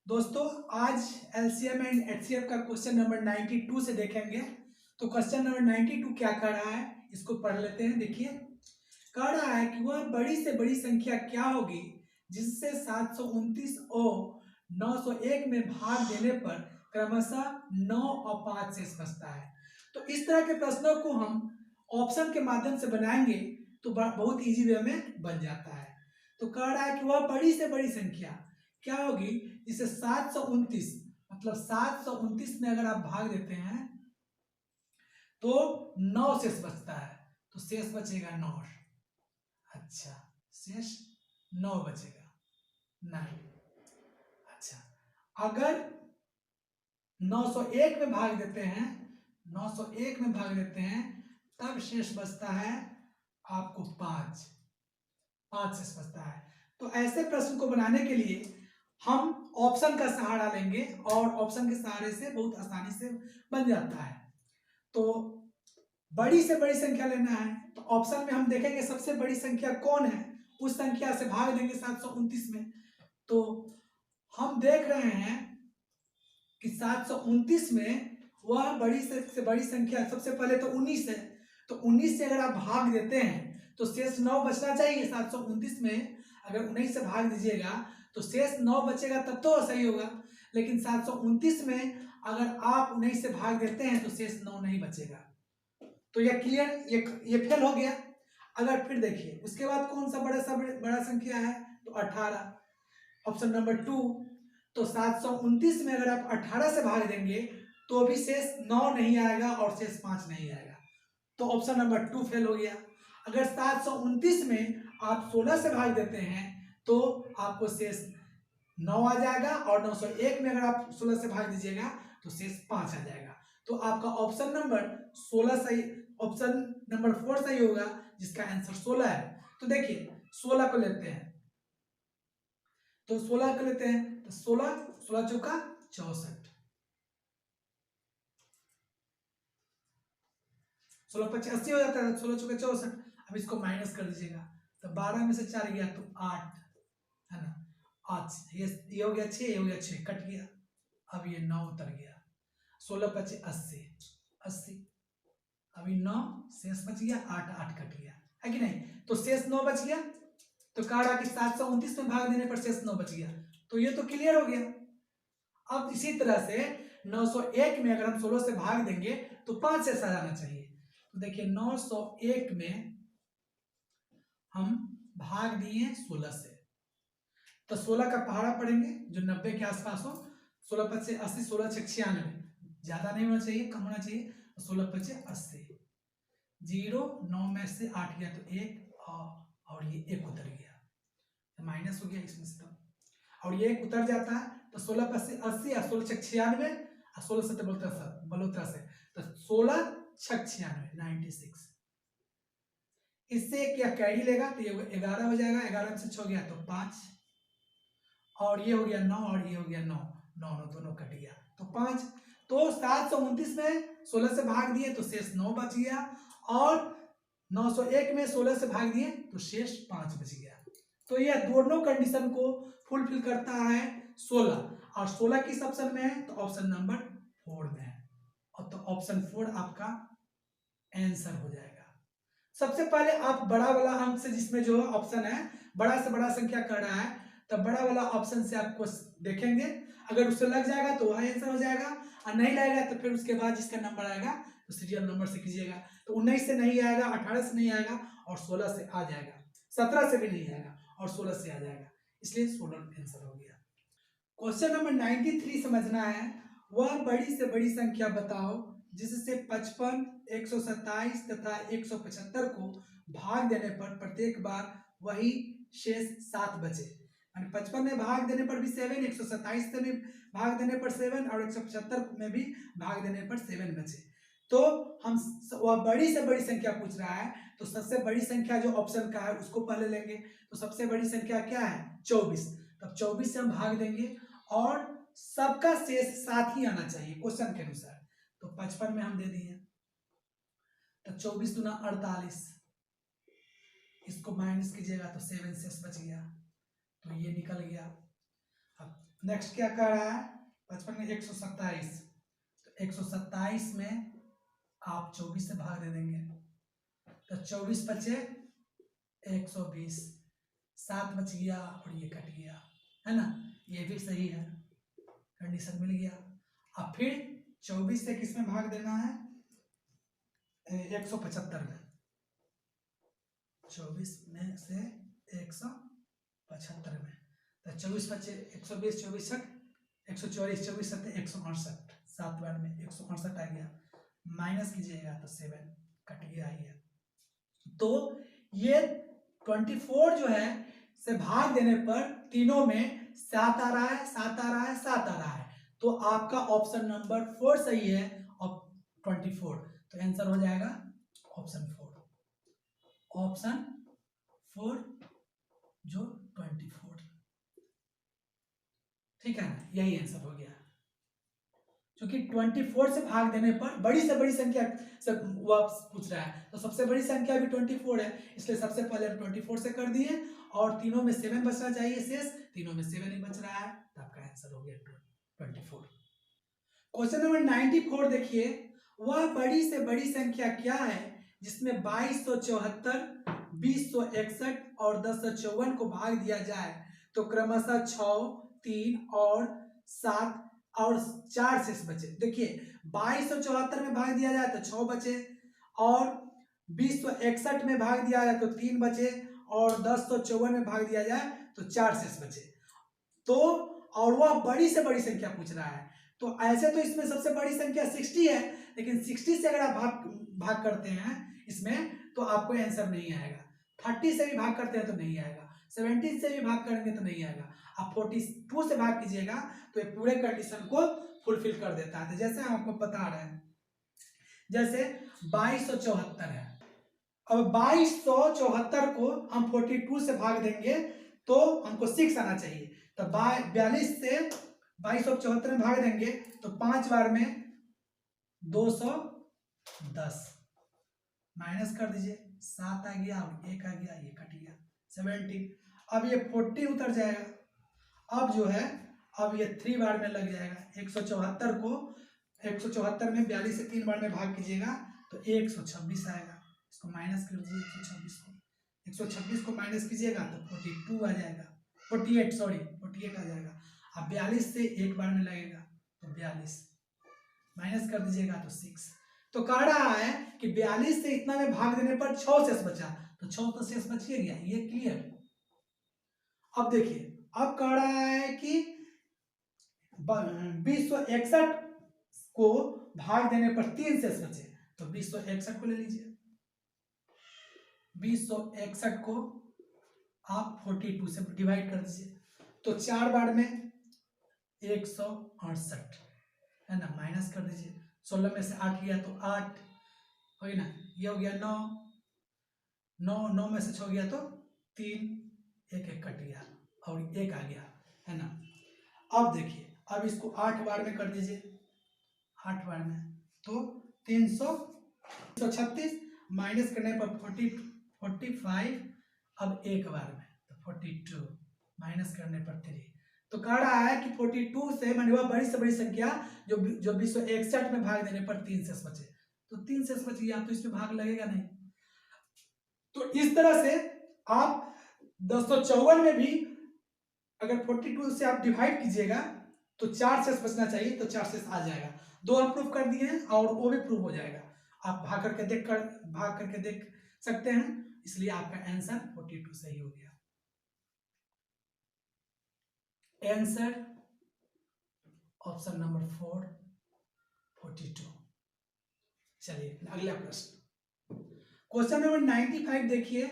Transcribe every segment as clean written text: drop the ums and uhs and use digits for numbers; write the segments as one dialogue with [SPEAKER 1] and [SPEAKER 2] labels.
[SPEAKER 1] दोस्तों आज LCM and HCF का क्वेश्चन नंबर 92 से देखेंगे। तो क्वेश्चन नंबर 92 क्या कर रहा है इसको पढ़ लेते हैं। देखिए, कह रहा है कि वह बड़ी से बड़ी संख्या क्या होगी जिससे 729 और 901 में भाग देने पर क्रमशः 9 और 5 शेष बचता है। तो इस तरह के प्रश्नों को हम ऑप्शन के माध्यम से बनाएंगे तो बहुत इजी वे में बन जाता है। तो कह रहा है कि वह बड़ी से बड़ी संख्या क्या होगी जिसे 729 मतलब 729 में अगर आप भाग देते हैं तो 9 शेष बचता है। तो शेष बचेगा 9। अच्छा, शेष 9 बचेगा 9। अच्छा, अगर 901 में भाग देते हैं 901 में भाग देते हैं तब शेष बचता है आपको 5 शेष बचता है। तो ऐसे प्रश्न को बनाने के लिए हम ऑप्शन का सहारा लेंगे और ऑप्शन के सहारे से बहुत आसानी से बन जाता है। तो बड़ी से बड़ी संख्या लेना है तो ऑप्शन में हम देखेंगे सबसे बड़ी संख्या कौन है, उस संख्या से भाग देंगे 729 में। तो हम देख रहे हैं कि 729 में वह बड़ी से बड़ी संख्या सबसे पहले तो 19 है। तो 19 से अगर आप भाग देते हैं तो शेष 9 बचना चाहिए। 729 में अगर 19 से भाग दीजिएगा तो शेष 9 बचेगा तब तो सही होगा। लेकिन 729 में अगर आप 19 से भाग देते हैं तो शेष 9 नहीं बचेगा। तो यह क्लियर, ये फेल हो गया। अगर फिर देखिए उसके बाद कौन सा बड़ा संख्या है तो 18, ऑप्शन नंबर 2। तो 729 में अगर आप 18 से भाग देंगे तो भी शेष 9 नहीं आएगा और शेष 5 नहीं आएगा। तो ऑप्शन नंबर 2 फेल हो गया। अगर 729 में आप 16 से भाग देते हैं तो आपको शेष 9 आ जाएगा और 901 में अगर आप 16 से भाग दीजिएगा तो शेष 5 आ जाएगा। तो आपका ऑप्शन नंबर 16 सही, ऑप्शन नंबर 4 सही होगा जिसका आंसर 16 है। तो देखिए 16 को लेते हैं तो 16 को लेते हैं तो 16 चौका 64, 16 25 80 हो जाता है। 16 चौका 64। अब इसको माइनस कर दीजिएगा तो 12 में से 4 गया तो 8 है ना। 8 ये हो गया 6, ये हो गया 6, कट गया। अब ये 9 उतर गया। 16 25 80, 80। अभी 9 शेष बच गया, 8 कट गया है कि नहीं। तो शेष 9 बच गया। तो कह रहा कि 729 में भाग देने पर शेष 9 बच गया। तो ये तो क्लियर हो गया। अब इसी तरह से 901 में अगर हम 16 से भाग देंगे तो 5 शेष आ जाना चाहिए। तो देखिए 901 में हम भाग दिए 16 से तो 16 का पहाड़ा पड़ेंगे जो 90 के आसपास हो। 16 25 80, 16 96, ज्यादा नहीं होना चाहिए, कम होना चाहिए। 16 25 80, 0 9 में से 8 गया तो 1 और ये 1 उतर गया तो माइनस हो गया इसमें से। तो और ये 1 उतर जाता है तो 16 25 80 और 16 96 और 16 7 बलोत्रा से तो 16 96 96। इससे क्या कैरी लेगा तो ये 11 हो जाएगा। 11 में से 6 गया तो 5 और ये हो गया 9 और ये हो गया 9, 9 दोनों कट गया तो 5। तो 729 में 16 से भाग दिए तो शेष 9 बच गया और 901 में 16 से भाग दिए तो शेष 5 बच गया। तो यह दोनों कंडीशन को फुलफिल करता है 16 और 16 किस ऑप्शन में है तो ऑप्शन नंबर 4 में है। और तो ऑप्शन 4 आपका आंसर हो जाएगा। सबसे पहले आप बड़ा वाला अंक से जिसमें जो ऑप्शन है बड़ा से बड़ा संख्या कर रहा है तब बड़ा वाला ऑप्शन से आपको देखेंगे। अगर उससे लग जाएगा तो वह आंसर हो जाएगा और नहीं लगेगा तो फिर उसके बाद जिसका नंबर आएगा तो सीरियल नंबर से कीजिएगा। तो 19 से नहीं आएगा, 18 से नहीं आएगा और 16 से आ जाएगा। 17 से भी नहीं आएगा और 16 से आ जाएगा, इसलिए 16 आंसर हो गया। क्वेश्चन नंबर 93 समझना है। वह बड़ी से बड़ी संख्या बताओ जिससे 55, 127 तथा 175 को भाग देने पर प्रत्येक बार वही शेष 7 बचे। 55 में भाग देने पर भी 7, 127 में भाग देने पर 7 और 175 में भी भाग देने पर 7 बचे। तो हम वह बड़ी से बड़ी संख्या पूछ रहा है तो सबसे बड़ी संख्या जो ऑप्शन का है उसको पहले लेंगे। तो सबसे बड़ी संख्या क्या है 24। तब 24 से हम भाग देंगे और सबका शेष 7 ही आना चाहिए क्वेश्चन के अनुसार। तो 55 में हम दे दिए तो 24 दूना 48, इसको माइनस कीजिएगा तो 7 शेष बच गया तो ये निकल गया। अब नेक्स्ट क्या कर रहा है, 55 में 127, तो 127 में आप 24 से भाग दे देंगे, तो 24 बचे 120, 7 बच गया और ये कट गया, है ना, ये भी सही है, कंडीशन मिल गया। अब फिर 24 से किस में भाग देना है, 175 में, 24 में से 175 में, तो 24 बचे 120, 24 144, 24 168, 7 बार में 168 आ गया, माइनस कीजिएगा तो 7 कट गया ही है। तो ये 24 जो है से भाग देने पर तीनों में 7 आ रहा है, 7 आ रहा है, 7 आ रहा है, तो आपका ऑप्शन नंबर 4 सही है, और 24, तो आंसर हो जाएगा ऑप्शन 4, ऑप्शन 4 जो 24, ठीक है ना, यही आंसर हो गया। क्योंकि 24 से भाग देने पर बड़ी से बड़ी संख्या से वो पूछ रहा है, तो सबसे बड़ी संख्या भी 24 है, इसलिए सबसे पहले 24 से कर दिए, और तीनों में 7 बचना चाहिए शेष, तीनों में 7 ही बच रहा है, तो आपका आंसर हो गया 24। क्वेश्चन नंबर 94 देखिए, वह बड़ी से बड़ी संख्या क्या है जिसमें 2274, 2061 और 1054 को भाग दिया जाए तो क्रमशः 6, 3 और 7 और 4 शेष बचे। देखिए 2274 में भाग दिया जाए तो 6 बचे, और 2061 में भाग दिया जाए तो 3 बचे, और 1054 में भाग दिया जाए तो 4 शेष बचे। तो और वह बड़ी से बड़ी संख्या पूछ रहा है, तो ऐसे तो इसमें सबसे बड़ी संख्या 60 है, लेकिन 60 से अगर आप भाग करते हैं इसमें तो आपको आंसर नहीं आएगा, 30 से भी भाग करते हैं तो नहीं आएगा, 17 से भी भाग करेंगे तो नहीं आएगा, आप 42 से भाग कीजिएगा तो ये पूरे कंडीशन को फुलफिल कर देता है। तो जैसे हम आपको बता रहे हैं, जैसे 2274 है, अब 2274 को हम 42 से भाग देंगे तो हमको 6 आना चाहिए, तो 42 से 2274 में भाग देंगे तो 5 बार में 210, माइनस कर दीजिए, 7 आ गया और 1 आ गया, ये कट गया 17, अब ये 40 उतर जाएगा, अब जो है अब ये 3 बार में लग जाएगा, 174 को 174 में 42 से 3 बार में भाग कीजिएगा तो 126 आएगा, इसको माइनस कर दीजिए, 126 को माइनस कीजिएगा तो 42 आ जाएगा, 48 सॉरी 48 आ जाएगा। अब 42 से 1 बार में लगेगा तो 42 माइनस कर दीजिएगा तो 6, तो कह रहा है कि 42 से इतना में भाग देने पर 6 शेष बचा, तो 6 तो शेष बच गया, ये क्लियर। अब देखिए, अब कह रहा है कि 2061 को भाग देने पर 3 शेष बचे, तो 2061 को ले लीजिए, 2061 को आप 42 से डिवाइड कर दीजिए, तो 4 बार में 168 है ना, माइनस कर दीजिए, 16 में से 8 गया तो 8 हो गया ना, ये हो गया 9, 9 में से 6 गया तो 3, 1 कट गया और 1 आ गया, है ना। अब देखिए, अब इसको 8 बार में कर दीजिए, 8 बार में तो 336 माइनस करने पर 45, अब 1 बार में तो 42 माइनस करने पर 3, तो कह रहा है कि 42 से मानी वह बड़ी से बड़ी संख्या जो 261 में भाग देने पर 3 शेष बचे, तो 3 शेष बच गया तो इसमें भाग लगेगा नहीं। तो इस तरह से आप 254 में भी अगर 42 से आप डिवाइड कीजिएगा तो 4 शेष बचना चाहिए, तो 4 शेष आ जाएगा, 2 हम प्रूफ कर दिए हैं और वो भी प्रूफ हो जाएगा, आप भाग करके देख सकते हैं, इसलिए आपका आंसर 42 सही हो गया। Answer option number 4 42। चलिए अगला प्रश्न, क्वेश्चन नंबर 95 देखिए,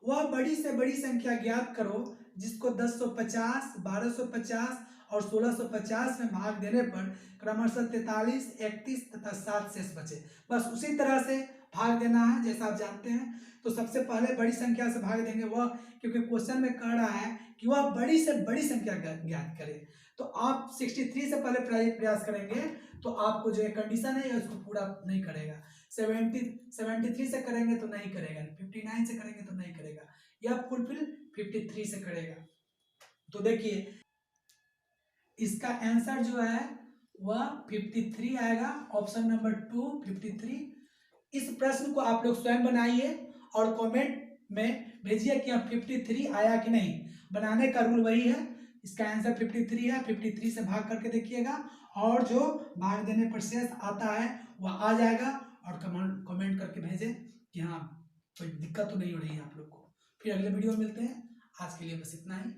[SPEAKER 1] वह बड़ी से बड़ी संख्या ज्ञात करो जिसको 1050, 1250 और 1650 में भाग देने पर क्रमशः 43, 31 तथा 7 शेष बचे। बस उसी तरह से भाग देना है जैसा आप जानते हैं, तो सबसे पहले बड़ी संख्या से भाग देंगे वह, क्योंकि क्वेश्चन में कह रहा है कि वह बड़ी से बड़ी संख्या ज्ञात करे, तो आप 63 से पहले प्रयास करेंगे तो आपको जो कंडीशन है उसको पूरा नहीं करेगा, 73 से करेंगे तो नहीं करेगा, 59 से करेंगे तो नहीं करेगा, या फुलफिल 53 से करेगा। तो देखिए इसका आंसर जो है वह 53 आएगा। Option number 2 53। इस प्रश्न को आप लोग स्वयं बनाइए और कमेंट में भेजिए कि आप 53 आया कि नहीं। बनाने का रूल वही है, इसका आंसर 53 है। 53 से भाग करके देखिएगा और जो भाग देने पर शेष आता है वह आ जाएगा। और कमेंट करके भेजें कि हाँ कोई दिक्कत तो नहीं हो रही है आप लोग को। फिर अगले वीडियो में मिलते हैं। आज के लिए बस इतना ही।